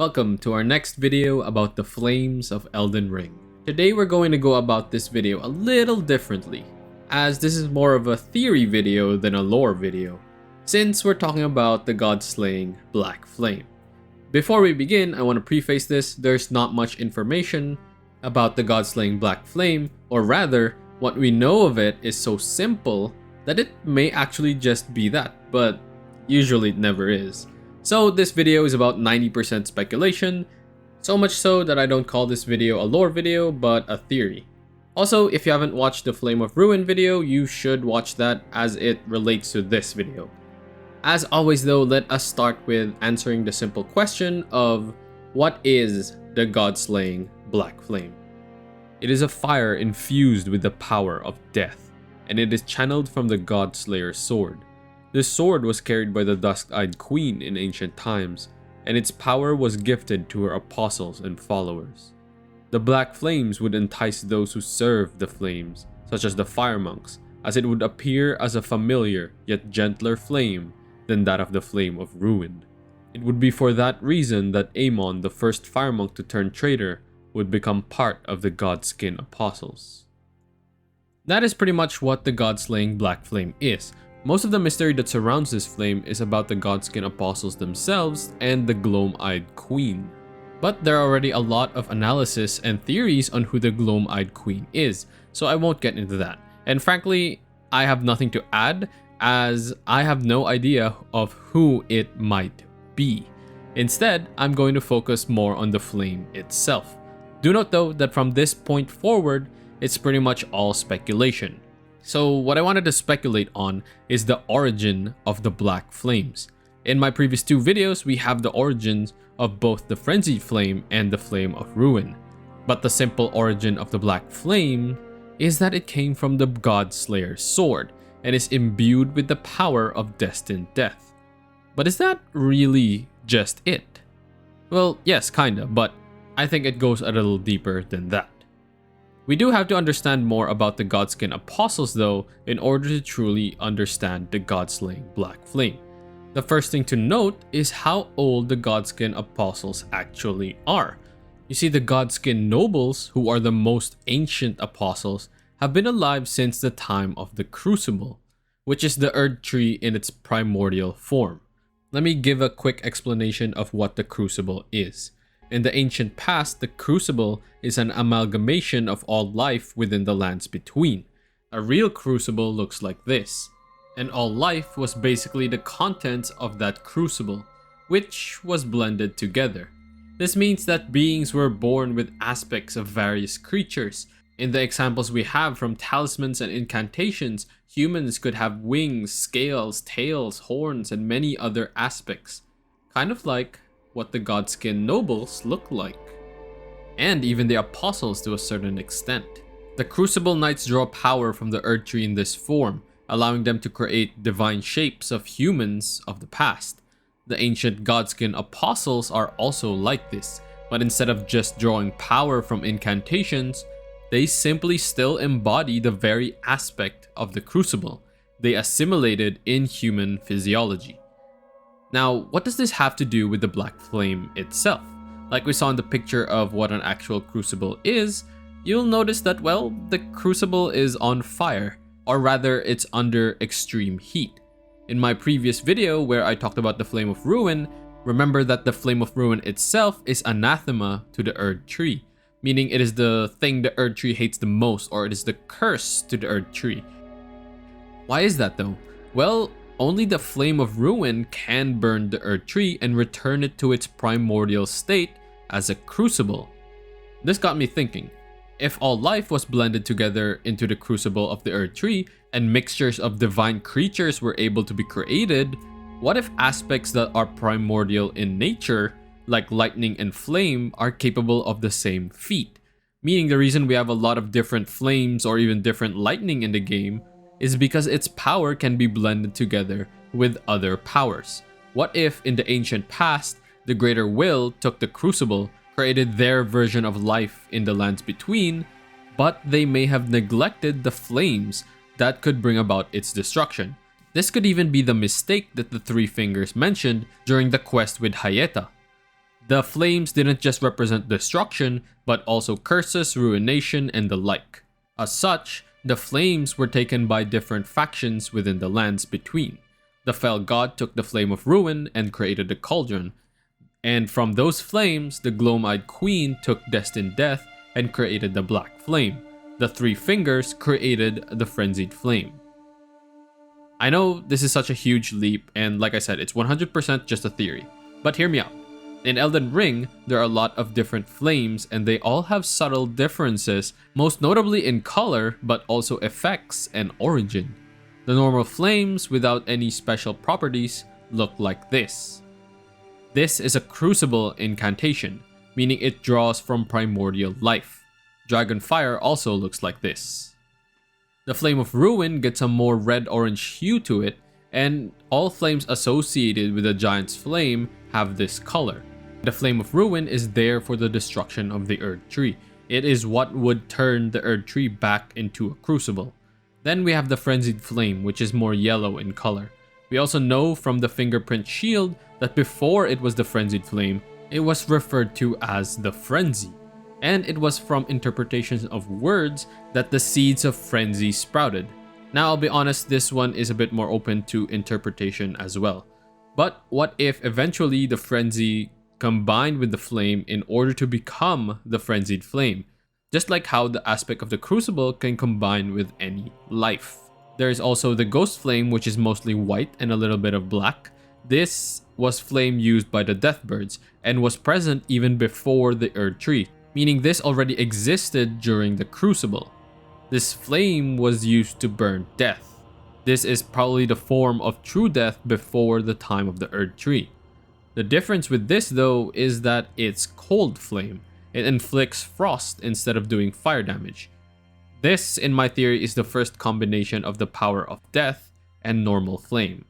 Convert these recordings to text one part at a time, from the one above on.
Welcome to our next video about the flames of Elden Ring. Today we're going to go about this video a little differently, as this is more of a theory video than a lore video, since we're talking about the god-slaying Black Flame. Before we begin, I want to preface this, there's not much information about the god-slaying Black Flame, or rather, what we know of it is so simple that it may actually just be that, but usually it never is. So this video is about 90% speculation, so much so that I don't call this video a lore video, but a theory. Also, if you haven't watched the Flame of Ruin video, you should watch that as it relates to this video. As always though, let us start with answering the simple question of what is the god-slaying Black Flame? It is a fire infused with the power of death, and it is channeled from the God-Slayer's sword. This sword was carried by the Dusk-Eyed Queen in ancient times, and its power was gifted to her apostles and followers. The black flames would entice those who served the flames, such as the fire monks, as it would appear as a familiar yet gentler flame than that of the Flame of Ruin. It would be for that reason that Amon, the first fire monk to turn traitor, would become part of the Godskin Apostles. That is pretty much what the god-slaying Black Flame is. Most of the mystery that surrounds this flame is about the Godskin Apostles themselves and the Gloam-Eyed Queen. But there are already a lot of analysis and theories on who the Gloam-Eyed Queen is, so I won't get into that. And frankly, I have nothing to add, as I have no idea of who it might be. Instead, I'm going to focus more on the flame itself. Do note though that from this point forward, it's pretty much all speculation. So what I wanted to speculate on is the origin of the Black Flames. In my previous two videos, we have the origins of both the Frenzied Flame and the Flame of Ruin. But the simple origin of the Black Flame is that it came from the God-Slayer's sword and is imbued with the power of destined death. But is that really just it? Well, yes, kinda, but I think it goes a little deeper than that. We do have to understand more about the Godskin Apostles though in order to truly understand the god-slaying Black Flame. The first thing to note is how old the Godskin Apostles actually are. You see, the Godskin Nobles, who are the most ancient apostles, have been alive since the time of the Crucible, which is the Erdtree in its primordial form. Let me give a quick explanation of what the Crucible is. In the ancient past, the Crucible is an amalgamation of all life within the lands between. A real Crucible looks like this, and all life was basically the contents of that Crucible, which was blended together. This means that beings were born with aspects of various creatures. In the examples we have from talismans and incantations, humans could have wings, scales, tails, horns, and many other aspects. Kind of like what the Godskin Nobles look like. And even the Apostles to a certain extent. The Crucible Knights draw power from the Erdtree in this form, allowing them to create divine shapes of humans of the past. The ancient Godskin Apostles are also like this, but instead of just drawing power from incantations, they simply still embody the very aspect of the Crucible they assimilated in human physiology. Now, what does this have to do with the Black Flame itself? Like we saw in the picture of what an actual crucible is, you'll notice that, well, the crucible is on fire, or rather it's under extreme heat. In my previous video where I talked about the Flame of Ruin, remember that the Flame of Ruin itself is anathema to the Erdtree, meaning it is the thing the Erdtree hates the most, or it is the curse to the Erdtree. Why is that though? Well, only the Flame of Ruin can burn the Erdtree and return it to its primordial state as a crucible. This got me thinking, if all life was blended together into the crucible of the Erdtree and mixtures of divine creatures were able to be created, what if aspects that are primordial in nature, like lightning and flame, are capable of the same feat? Meaning the reason we have a lot of different flames or even different lightning in the game is because its power can be blended together with other powers. What if in the ancient past, the Greater Will took the Crucible, created their version of life in the lands between, but they may have neglected the flames that could bring about its destruction. This could even be the mistake that the Three Fingers mentioned during the quest with Hayeta. The flames didn't just represent destruction, but also curses, ruination, and the like. As such, the flames were taken by different factions within the lands between. The fell god took the flame of ruin and created the cauldron, and from those flames, the gloam-eyed queen took destined death and created the black flame. The three fingers created the frenzied flame. I know this is such a huge leap, and like I said, it's 100% just a theory, but hear me out. In Elden Ring, there are a lot of different flames and they all have subtle differences, most notably in color, but also effects and origin. The normal flames without any special properties look like this. This is a crucible incantation, meaning it draws from primordial life. Dragon fire also looks like this. The flame of ruin gets a more red-orange hue to it, and all flames associated with the giant's flame have this color. The flame of ruin is there for the destruction of the Erdtree. It is what would turn the Erdtree back into a crucible. Then we have the frenzied flame, which is more yellow in color. We also know from the fingerprint shield that before it was the frenzied flame, it was referred to as the frenzy. And it was from interpretations of words that the seeds of frenzy sprouted. Now I'll be honest, this one is a bit more open to interpretation as well. But what if eventually the frenzy combined with the flame in order to become the frenzied flame? Just like how the aspect of the crucible can combine with any life. There is also the ghost flame, which is mostly white and a little bit of black. This was flame used by the Deathbirds and was present even before the Erdtree, meaning this already existed during the crucible. This flame was used to burn death. This is probably the form of true death before the time of the Erdtree. The difference with this though is that it's cold flame. It inflicts frost instead of doing fire damage. This, in my theory, is the first combination of the power of death and normal flame.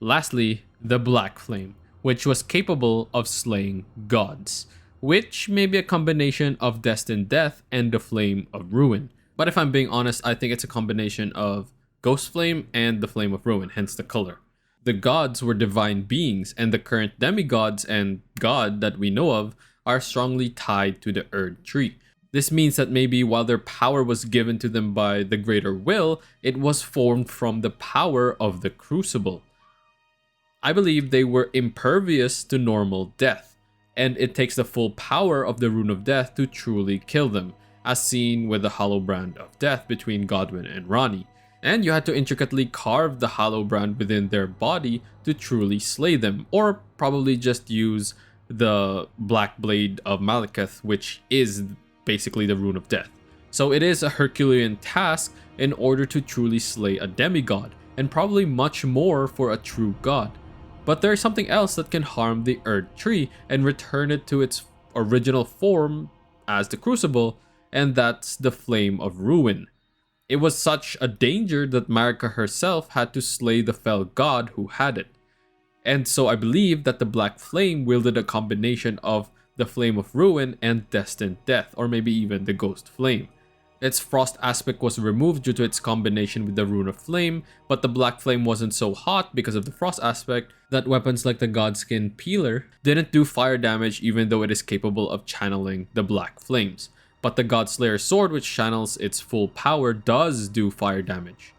Lastly, the black flame, which was capable of slaying gods, which may be a combination of destined death and the flame of ruin. But if I'm being honest, I think it's a combination of ghost flame and the flame of ruin, hence the color. The gods were divine beings, and the current demigods and god that we know of are strongly tied to the Erdtree. This means that maybe while their power was given to them by the greater will, it was formed from the power of the crucible. I believe they were impervious to normal death, and it takes the full power of the Rune of Death to truly kill them, as seen with the hollow brand of death between Godwyn and Ranni. And you had to intricately carve the hollow brand within their body to truly slay them, or probably just use the Black Blade of Malekith, which is basically the Rune of Death. So it is a Herculean task in order to truly slay a demigod, and probably much more for a true god. But there is something else that can harm the Erdtree and return it to its original form as the Crucible, and that's the Flame of Ruin. It was such a danger that Marika herself had to slay the fell god who had it. And so I believe that the Black Flame wielded a combination of the Flame of Ruin and Destined Death, or maybe even the Ghost Flame. Its frost aspect was removed due to its combination with the Rune of Flame, but the Black Flame wasn't so hot because of the frost aspect that weapons like the Godskin Peeler didn't do fire damage even though it is capable of channeling the Black Flames. But the Godslayer sword, which channels its full power, does do fire damage.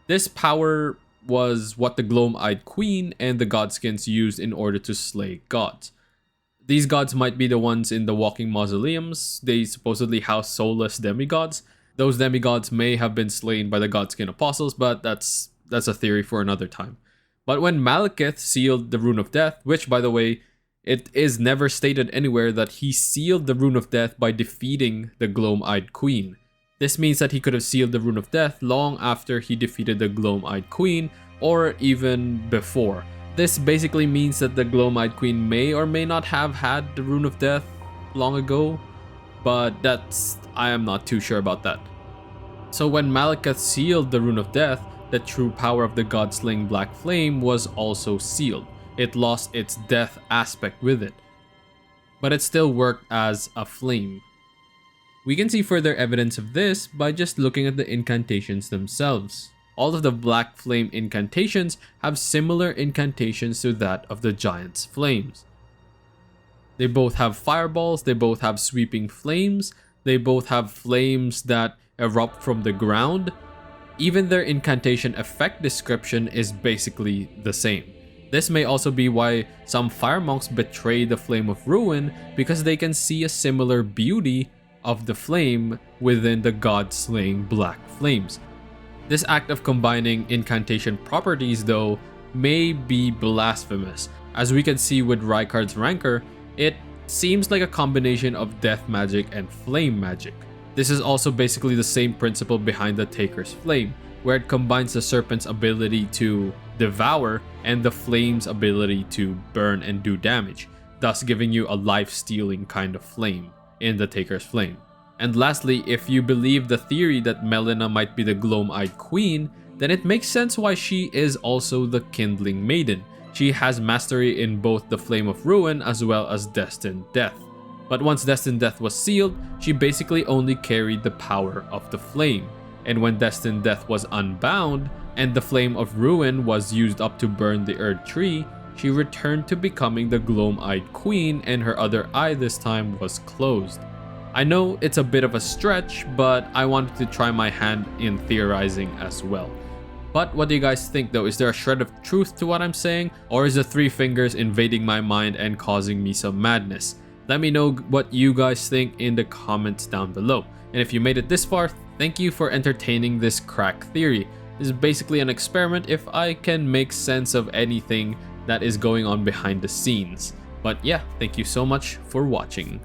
This power was what the Gloam-Eyed Queen and the Godskins used in order to slay gods. These gods might be the ones in the walking mausoleums. They supposedly house soulless demigods. Those demigods may have been slain by the Godskin Apostles, but that's a theory for another time. But when Malekith sealed the Rune of Death, which by the way, it is never stated anywhere that he sealed the Rune of Death by defeating the Gloam-Eyed Queen. This means that he could have sealed the Rune of Death long after he defeated the Gloam-Eyed Queen, or even before. This basically means that the Gloam-Eyed Queen may or may not have had the Rune of Death long ago, but I am not too sure about that. So when Malekith sealed the Rune of Death, the true power of the God-slaying Black Flame was also sealed. It lost its death aspect with it, but it still worked as a flame. We can see further evidence of this by just looking at the incantations themselves. All of the Black Flame incantations have similar incantations to that of the Giant's Flames. They both have fireballs, they both have sweeping flames, they both have flames that erupt from the ground. Even their incantation effect description is basically the same. This may also be why some fire monks betray the Flame of Ruin, because they can see a similar beauty of the flame within the god-slaying black flames. This act of combining incantation properties though may be blasphemous. As we can see with Rykard's Rancor, it seems like a combination of death magic and flame magic. This is also basically the same principle behind the Taker's Flame, where it combines the serpent's ability to devour and the flame's ability to burn and do damage, thus giving you a life-stealing kind of flame in the Taker's Flame. And lastly, if you believe the theory that Melina might be the Gloam-Eyed Queen, then it makes sense why she is also the Kindling Maiden. She has mastery in both the Flame of Ruin as well as Destined Death. But once Destined Death was sealed, she basically only carried the power of the flame. And when Destined Death was unbound, and the Flame of Ruin was used up to burn the Erd Tree, she returned to becoming the Gloam-Eyed Queen, and her other eye this time was closed. I know it's a bit of a stretch, but I wanted to try my hand in theorizing as well. But what do you guys think though? Is there a shred of truth to what I'm saying? Or is the three fingers invading my mind and causing me some madness? Let me know what you guys think in the comments down below. And if you made it this far, thank you for entertaining this crack theory. This is basically an experiment if I can make sense of anything that is going on behind the scenes. But yeah, thank you so much for watching.